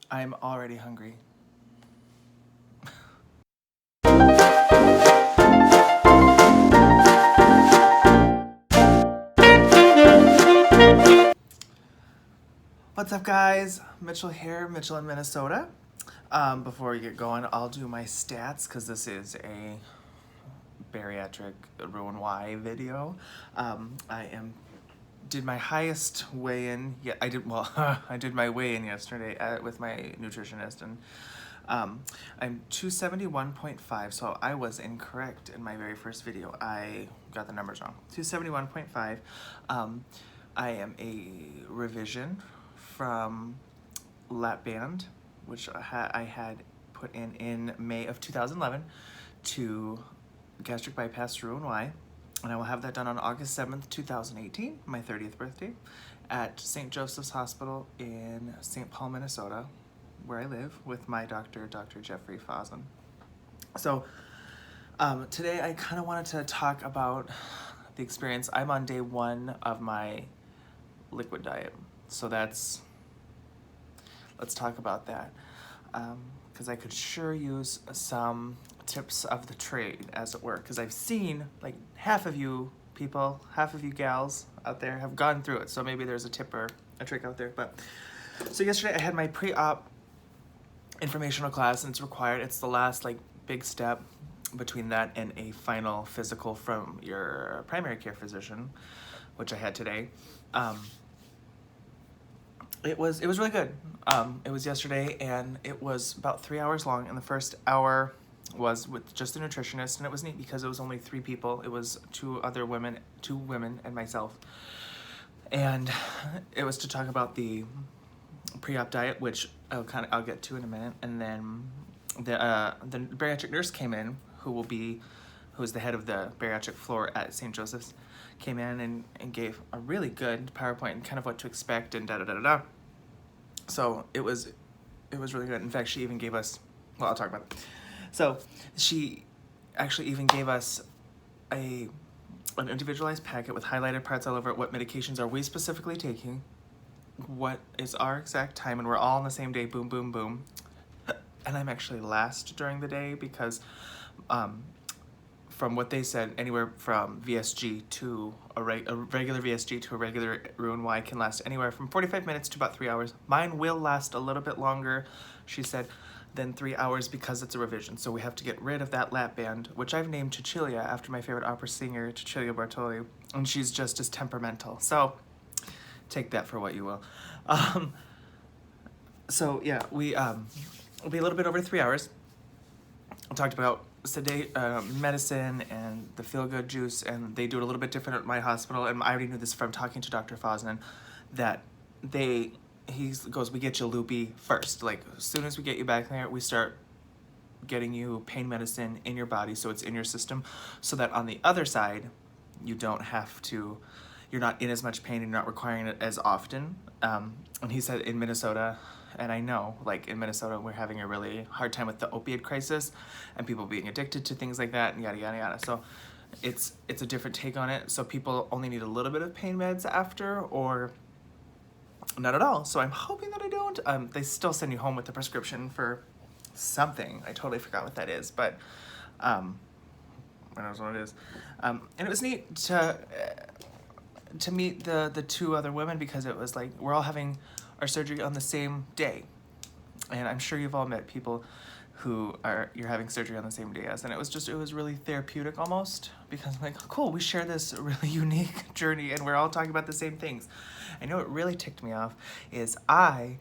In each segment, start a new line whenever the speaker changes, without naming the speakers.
I'm already hungry. What's up, guys? Mitchell here, Mitchell in Minnesota. Before we get going, I'll do my stats because this is a bariatric Roux-en-Y video. Did my highest weigh-in. Yeah, I did. Well, I did my weigh-in yesterday with my nutritionist, and I'm 271.5. So I was incorrect in my very first video. I got the numbers wrong. 271.5. I am a revision from lap band, which I had put in May of 2011 to gastric bypass Roux-en-Y, and I will have that done on August 7th, 2018, my 30th birthday, at St. Joseph's Hospital in St. Paul, Minnesota, where I live with my doctor, Dr. Jeffrey Fossen. So today I kind of wanted to talk about the experience. I'm on day 1 of my liquid diet, so let's talk about that, because I could sure use some tips of the trade, as it were, because I've seen like half of you gals out there have gone through it, so maybe there's a tip or a trick out there. But so yesterday I had my pre-op informational class, and it's required. It's the last like big step between that and a final physical from your primary care physician, which I had today. It was really good. It was yesterday, and it was about 3 hours long, and the first hour was with just the nutritionist, and it was neat because it was only 3 people. It was 2 women and myself, and it was to talk about the pre-op diet, which I'll get to in a minute, and then the bariatric nurse came in, who is the head of the bariatric floor at St. Joseph's, came in and gave a really good PowerPoint and kind of what to expect and da-da-da-da-da. So it was really good. In fact, she even gave us, well, I'll talk about it. So she actually even gave us an individualized packet with highlighted parts all over it. What medications are we specifically taking? What is our exact time? And we're all on the same day, boom, boom, boom. And I'm actually last during the day because from what they said, anywhere from VSG to a regular VSG to a regular Roux-en-Y can last anywhere from 45 minutes to about 3 hours. Mine will last a little bit longer, she said, than 3 hours because it's a revision. So we have to get rid of that lap band, which I've named Cecilia after my favorite opera singer, Cecilia Bartoli, and she's just as temperamental. So take that for what you will. So yeah, it'll be a little bit over 3 hours. I talked about medicine and the feel-good juice, and they do it a little bit different at my hospital, and I already knew this from talking to Dr. Fossen, that he goes, we get you loopy first. Like, as soon as we get you back there, we start getting you pain medicine in your body, so it's in your system, so that on the other side, you're not in as much pain and you're not requiring it as often. And he said in Minnesota, and I know, like, in Minnesota, we're having a really hard time with the opiate crisis and people being addicted to things like that and yada, yada, yada. So it's a different take on it. So people only need a little bit of pain meds after, or not at all. So I'm hoping that I don't. They still send you home with a prescription for something. I totally forgot what that is, but who knows what it is. And it was neat to meet the 2 other women, because it was like we're all having our surgery on the same day, and I'm sure you've all met people who you're having surgery on the same day as, and it was really therapeutic almost, because I'm like, cool, we share this really unique journey and we're all talking about the same things. I know what really ticked me off is our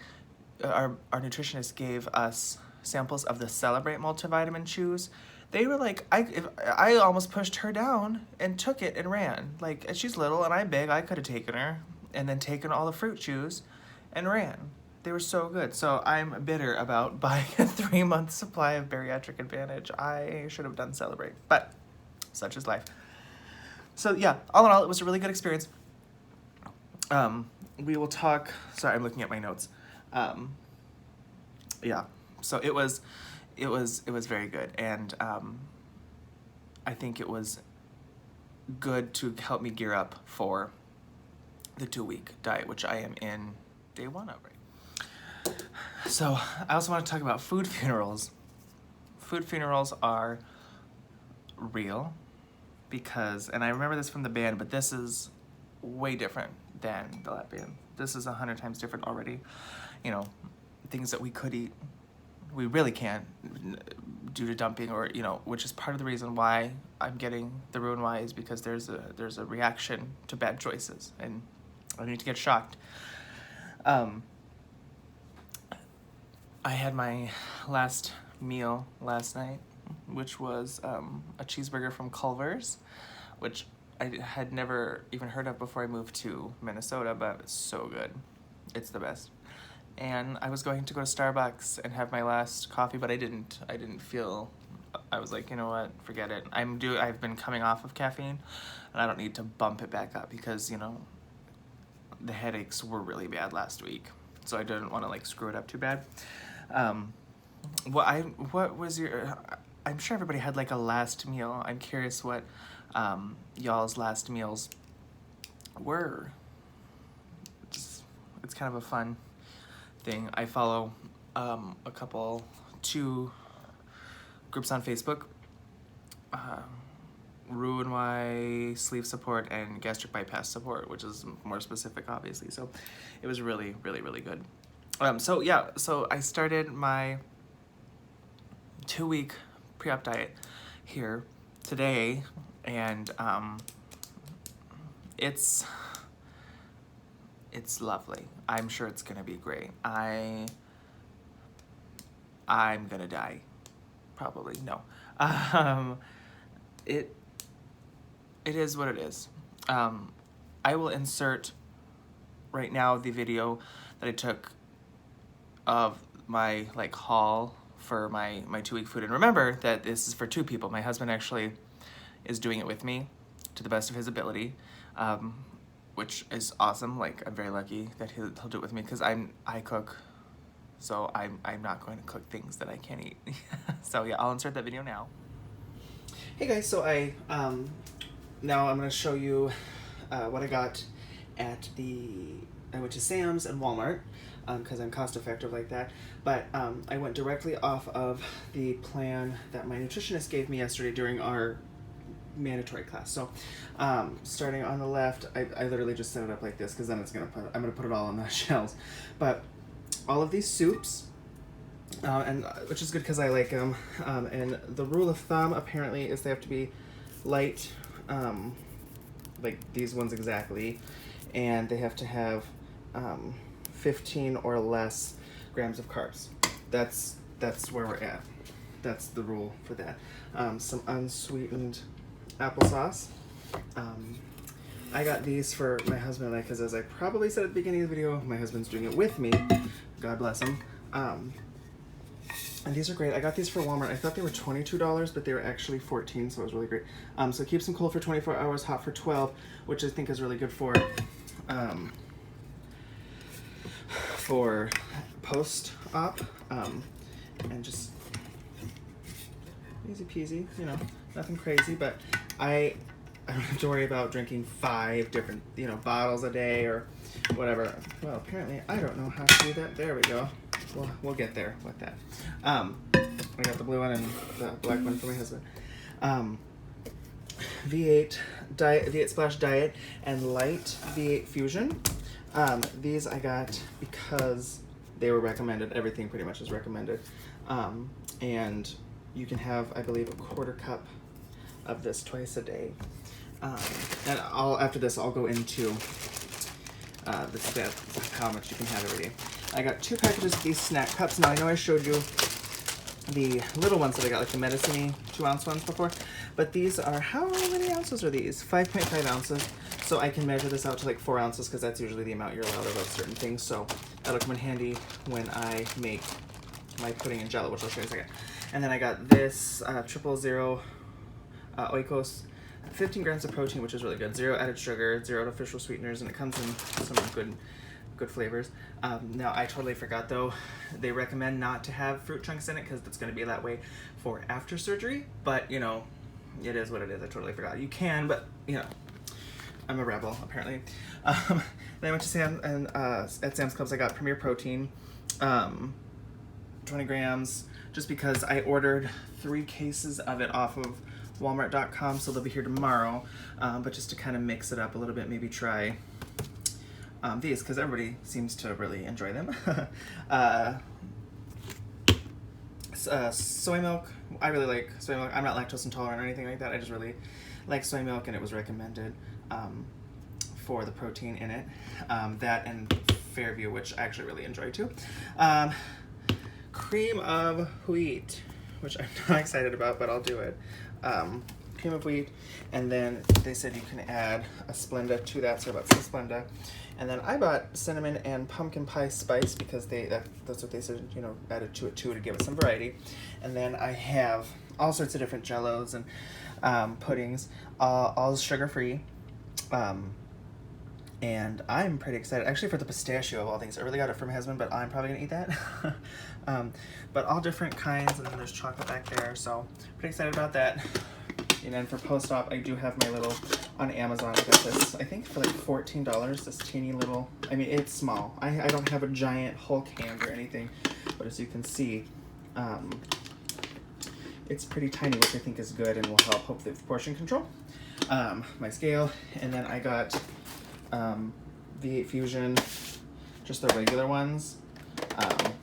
nutritionist gave us samples of the Celebrate multivitamin chews. They were like, I almost pushed her down and took it and ran. Like, she's little and I'm big, I could have taken her and then taken all the fruit chews and ran. They were so good. So I'm bitter about buying a 3-month supply of Bariatric Advantage. I should have done Celebrate, but such is life. So yeah, all in all, it was a really good experience. We will talk, sorry, I'm looking at my notes. Yeah, so it was very good, and I think it was good to help me gear up for the 2-week diet, which I am in day 1 of, right? So I also want to talk about food funerals. Food funerals are real because, and I remember this from the band, but this is way different than the lap band. This is 100 times different already. You know, things that we could eat, we really can't due to dumping, or, you know, which is part of the reason why I'm getting the Roux-en-Y, is because there's a reaction to bad choices, and I need to get shocked. I had my last meal last night, which was a cheeseburger from Culver's, which I had never even heard of before I moved to Minnesota, but it's so good. It's the best. And I was going to go to Starbucks and have my last coffee, but I didn't feel, I was like, you know what, forget it. I've been coming off of caffeine, and I don't need to bump it back up because, you know, the headaches were really bad last week. So I didn't want to like screw it up too bad. What was your, I'm sure everybody had like a last meal. I'm curious what y'all's last meals were. It's kind of a fun thing. I follow two groups on Facebook, Roux-en-Y sleeve support and gastric bypass support, which is more specific, obviously. So it was really, really, really good. So I started my 2-week pre-op diet here today, and it's lovely. I'm sure it's gonna be great. I'm gonna die, probably. No, it is what it is. I will insert right now the video that I took of my like haul for my 2-week food. And remember that this is for 2 people. My husband actually is doing it with me to the best of his ability, which is awesome. Like, I'm very lucky that he'll do it with me because I cook, so I'm not going to cook things that I can't eat. So yeah, I'll insert that video now. Hey guys, so now I'm going to show you what I got at I went to Sam's and Walmart because I'm cost effective like that, but I went directly off of the plan that my nutritionist gave me yesterday during our mandatory class. So starting on the left, I literally just set it up like this because then I'm gonna put it all on the shelves. But all of these soups, and which is good because I like them. And the rule of thumb apparently is they have to be light, like these ones exactly, and they have to have 15 or less grams of carbs. That's where we're at. That's the rule for that. Some unsweetened applesauce. I got these for my husband and I because, as I probably said at the beginning of the video, my husband's doing it with me. God bless him. And these are great. I got these for Walmart. I thought they were $22, but they were actually $14, so it was really great. So it keeps them cold for 24 hours, hot for 12, which I think is really good for post-op, and just easy peasy, you know, nothing crazy, but I don't have to worry about drinking 5 different, you know, bottles a day or whatever. Well, apparently I don't know how to do that. There we go. We'll get there with that. I got the blue one and the black one for my husband. V8 Diet, V8 Splash Diet, and Light V8 Fusion. These I got because they were recommended. Everything pretty much is recommended. And you can have, I believe, a 1/4 cup of this twice a day. And after this, I'll go into the steps of how much you can have every day. I got 2 packages of these snack cups. Now, I know I showed you the little ones that I got, like the Medicine 2-ounce ones before, but these are, how many ounces are these? 5.5 ounces. So I can measure this out to like 4 ounces because that's usually the amount you're allowed of certain things. So that'll come in handy when I make my pudding and jello, which I'll show you in a second. And then I got this 000 Oikos, 15 grams of protein, which is really good. 0 added sugar, 0 artificial sweeteners, and it comes in some good flavors. Now, I totally forgot though, they recommend not to have fruit chunks in it because it's going to be that way for after surgery, but you know, it is what it is. I totally forgot. You can, but you know, I'm a rebel apparently. Then I went to Sam's, and at Sam's Clubs I got Premier Protein, 20 grams, just because I ordered 3 cases of it off of Walmart.com, so they'll be here tomorrow. But just to kind of mix it up a little bit, maybe try these, because everybody seems to really enjoy them. Soy milk. I really like soy milk. I'm not lactose intolerant or anything like that. I just really like soy milk, and it was recommended for the protein in it. That and Fairview, which I actually really enjoy too. Cream of wheat, which I'm not excited about, but I'll do it. Cream of wheat, and then they said you can add a Splenda to that, so I bought some Splenda. And then I bought cinnamon and pumpkin pie spice because that's what they said, you know, added to it too, to give it some variety. And then I have all sorts of different jellos and puddings, all sugar-free. And I'm pretty excited, actually, for the pistachio of all things. I really got it from my husband, but I'm probably gonna eat that. But all different kinds, and then there's chocolate back there, so pretty excited about that. And then for post-op, I do have my little, on Amazon, I got this, I think for like $14, this teeny little, I mean, it's small. I don't have a giant Hulk hand or anything, but as you can see, it's pretty tiny, which I think is good and will help, hopefully, with portion control. My scale, and then I got V8 Fusion, just the regular ones,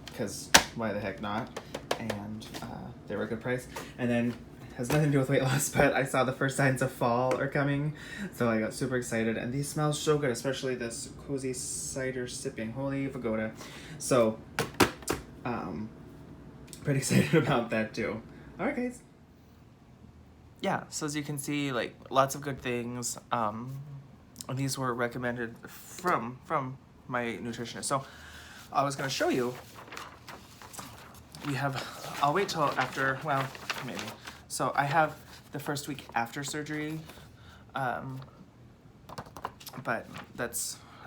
because why the heck not, and they were a good price. And then has nothing to do with weight loss, but I saw the first signs of fall are coming, so I got super excited. And these smell so good, especially this cozy cider sipping. Holy Vagoda. So, pretty excited about that too. All right, guys. Yeah, so as you can see, like, lots of good things. These were recommended from my nutritionist. So I was going to show you. I'll wait till after, well, maybe. So I have the first week after surgery, but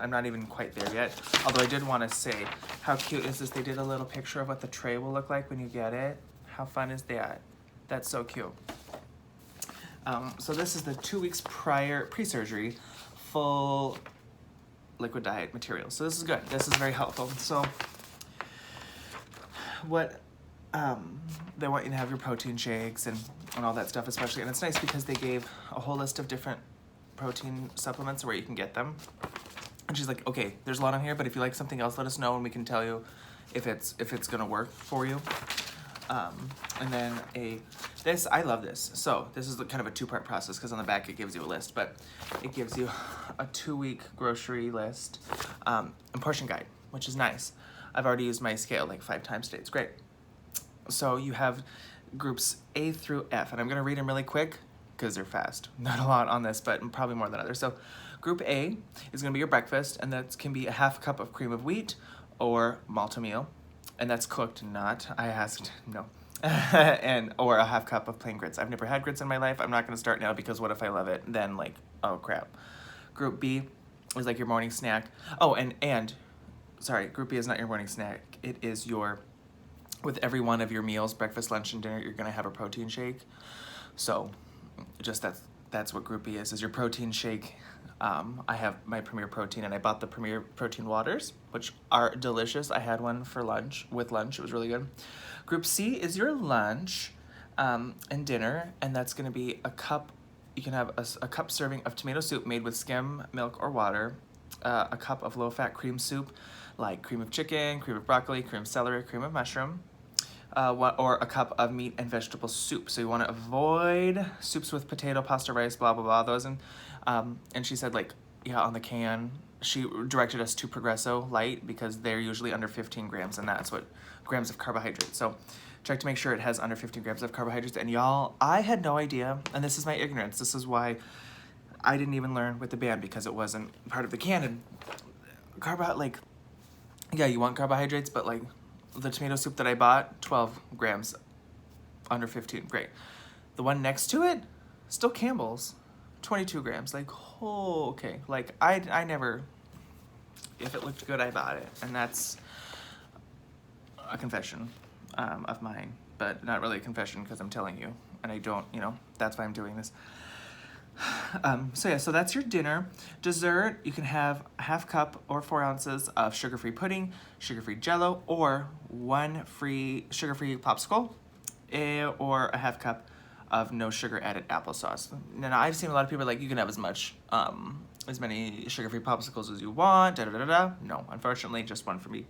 I'm not even quite there yet. Although I did want to say, how cute is this? They did a little picture of what the tray will look like when you get it. How fun is that? That's so cute. So this is the 2 weeks pre-surgery, full liquid diet material. So this is good. This is very helpful. So what they want you to have your protein shakes and all that stuff, especially. And it's nice because they gave a whole list of different protein supplements where you can get them. And she's like, okay, there's a lot on here, but if you like something else, let us know and we can tell you if it's gonna work for you. And then I love this. So this is kind of a 2-part process because on the back it gives you a list, but it gives you a 2-week grocery list and portion guide, which is nice. I've already used my scale like 5 times today. It's great. So you have groups A through F, and I'm going to read them really quick because they're fast. Not a lot on this, but probably more than others. So group A is going to be your breakfast, and that can be a half cup of cream of wheat or Malt-O-Meal, and that's cooked, not, I asked, no. Or a half cup of plain grits. I've never had grits in my life. I'm not going to start now because what if I love it? Then, like, oh crap. Group B is like your morning snack. Oh, and sorry, group B is not your morning snack. It is with every one of your meals, breakfast, lunch, and dinner, you're going to have a protein shake. So just that's what group B is your protein shake. I have my Premier Protein, and I bought the Premier Protein waters, which are delicious. I had one for lunch. It was really good. Group C is your lunch and dinner, and that's going to be a cup. You can have a cup serving of tomato soup made with skim milk or water, a cup of low-fat cream soup, like cream of chicken, cream of broccoli, cream of celery, cream of mushroom, or a cup of meat and vegetable soup. So you want to avoid soups with potato, pasta, rice, blah, blah, blah, those. And she said, like, yeah, on the can, she directed us to Progresso Light because they're usually under 15 grams, and that's what grams of carbohydrates. So check to make sure it has under 15 grams of carbohydrates. And y'all, I had no idea, and this is my ignorance. This is why I didn't even learn with the band, because it wasn't part of the canon. Like, yeah, you want carbohydrates, but like the tomato soup that I bought, 12 grams, under 15, great. The one next to it, still Campbell's, 22 grams, like, oh, okay. Like, I never, if it looked good, I bought it. And that's a confession of mine, but not really a confession because I'm telling you, and I don't, that's why I'm doing this. So yeah, so that's your dinner. Dessert, you can have a half cup or 4 ounces of sugar-free pudding, sugar-free Jell-O, or one free sugar-free popsicle, or a half cup of no sugar added applesauce. Now I've seen a lot of people like, you can have as many sugar-free popsicles as you want. Da da da da. No, unfortunately, just one for me.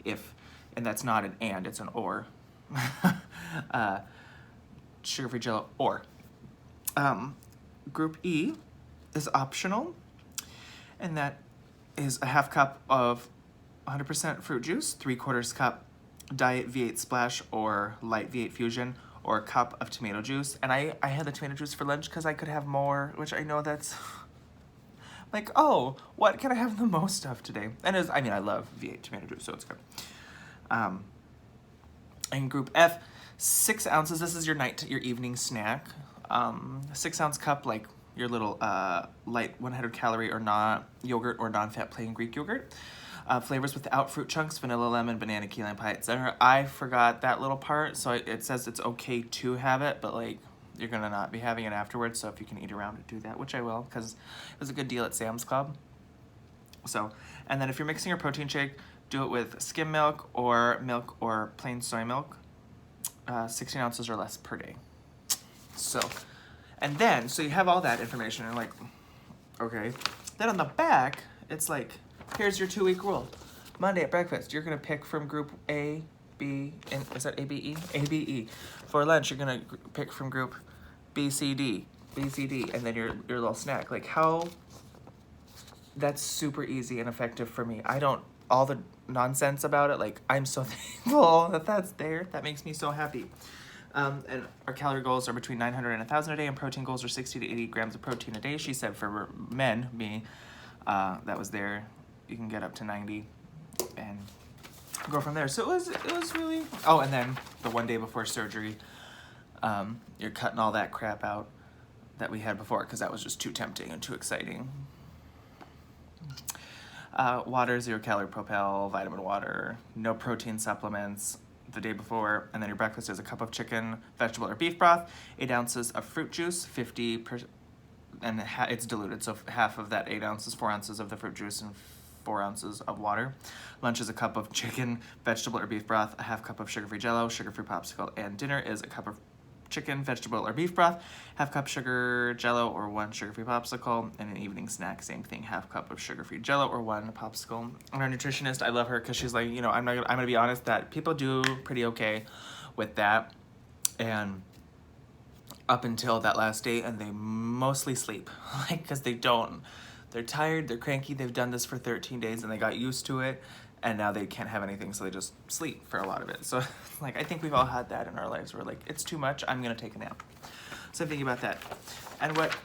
And that's not an and, it's an or. Sugar-free Jell-O or. Group E is optional, and that is a half cup of 100% fruit juice, 3/4 cup diet V8 Splash or light V8 Fusion, or a cup of tomato juice. And I had the tomato juice for lunch because I could have more, which I know that's like, oh, what can I have the most of today? And I love V8 tomato juice, so it's good. And group F, 6 ounces. This is your evening snack. 6 ounce cup, like your little light 100 calorie or not yogurt or non-fat plain Greek yogurt. Flavors without fruit chunks, vanilla, lemon, banana, key lime pie, etc. I forgot that little part, so it says it's okay to have it, but like you're gonna not be having it afterwards. So if you can eat around it, do that, which I will, because it was a good deal at Sam's Club. So, and then if you're mixing your protein shake, do it with skim milk or plain soy milk, 16 ounces or less per day. So, and then, so you have all that information, and like, okay. Then on the back, it's like, here's your 2-week rule. Monday at breakfast, you're gonna pick from group A, B, and is that A, B, E? A, B, E. For lunch, you're gonna pick from group B, C, D, and then your little snack. Like how, that's super easy and effective for me. I don't, all the nonsense about it, like I'm so thankful that that's there. That makes me so happy. And our calorie goals are between 900 and 1,000 a day, and protein goals are 60 to 80 grams of protein a day. She said for men, me, that was there. You can get up to 90 and go from there. So it was really, oh, and then the one day before surgery, you're cutting all that crap out that we had before, because that was just too tempting and too exciting. Water, 0 calorie Propel, vitamin water, no protein supplements the day before, and then your breakfast is a cup of chicken, vegetable or beef broth, 8 ounces of fruit juice, and it's diluted, so half of that 8 ounces, 4 ounces of the fruit juice, and 4 ounces of water. Lunch is a cup of chicken, vegetable or beef broth, a half cup of sugar-free Jell-O, sugar-free popsicle, and dinner is a cup of chicken, vegetable, or beef broth, half cup sugar Jell-O or 1 sugar-free popsicle, and an evening snack, same thing, half cup of sugar-free Jell-O or 1 popsicle. And our nutritionist, I love her because she's like, I'm gonna be honest that people do pretty okay with that, and up until that last day, and they mostly sleep, like, because they're tired, they're cranky, they've done this for 13 days and they got used to it, and now they can't have anything, so they just sleep for a lot of it. So like, I think we've all had that in our lives where like, it's too much, I'm gonna take a nap. So I'm thinking about that. And what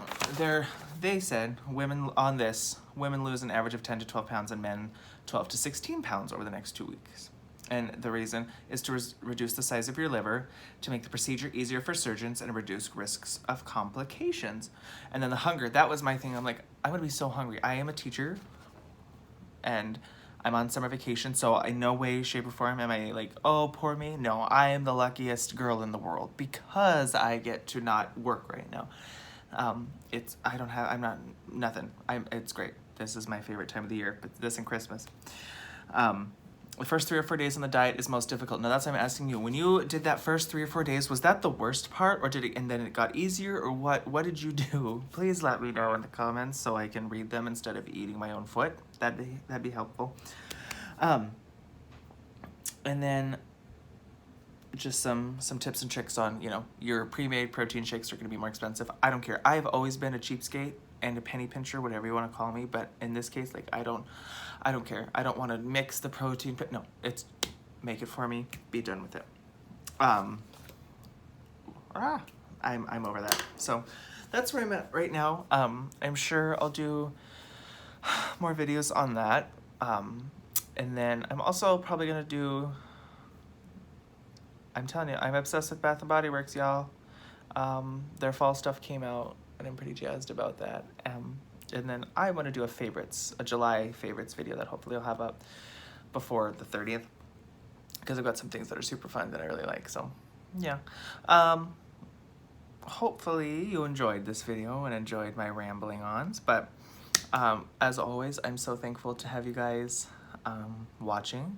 they said, women lose an average of 10 to 12 pounds and men 12 to 16 pounds over the next 2 weeks. And the reason is to reduce the size of your liver, to make the procedure easier for surgeons, and reduce risks of complications. And then the hunger, that was my thing. I'm like, I'm gonna be so hungry. I am a teacher, and I'm on summer vacation, so in no way, shape, or form am I like, oh, poor me. No, I am the luckiest girl in the world because I get to not work right now. It's great. This is my favorite time of the year, but this and Christmas. The first 3 or 4 days on the diet is most difficult. Now that's why I'm asking you, when you did that first 3 or 4 days, was that the worst part, or and then it got easier, or what did you do? Please let me know in the comments so I can read them instead of eating my own foot. That'd be helpful. And then just some tips and tricks on, your pre-made protein shakes are going to be more expensive. I don't care. I've always been a cheapskate and a penny pincher, whatever you want to call me, but in this case, like, I don't care. I don't want to mix the protein, no, it's make it for me, be done with it. I'm over that. So that's where I'm at right now. I'm sure I'll do more videos on that. And then I'm also probably gonna do, I'm telling you, I'm obsessed with Bath & Body Works, y'all. Their fall stuff came out, and I'm pretty jazzed about that. And then I want to do a July favorites video that hopefully I'll have up before the 30th, because I've got some things that are super fun that I really like. So yeah, hopefully you enjoyed this video and enjoyed my rambling ons. But as always, I'm so thankful to have you guys watching.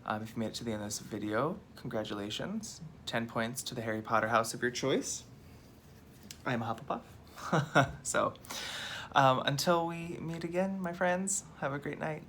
If you made it to the end of this video, congratulations. 10 points to the Harry Potter house of your choice. I'm a Hufflepuff. So until we meet again, my friends, have a great night.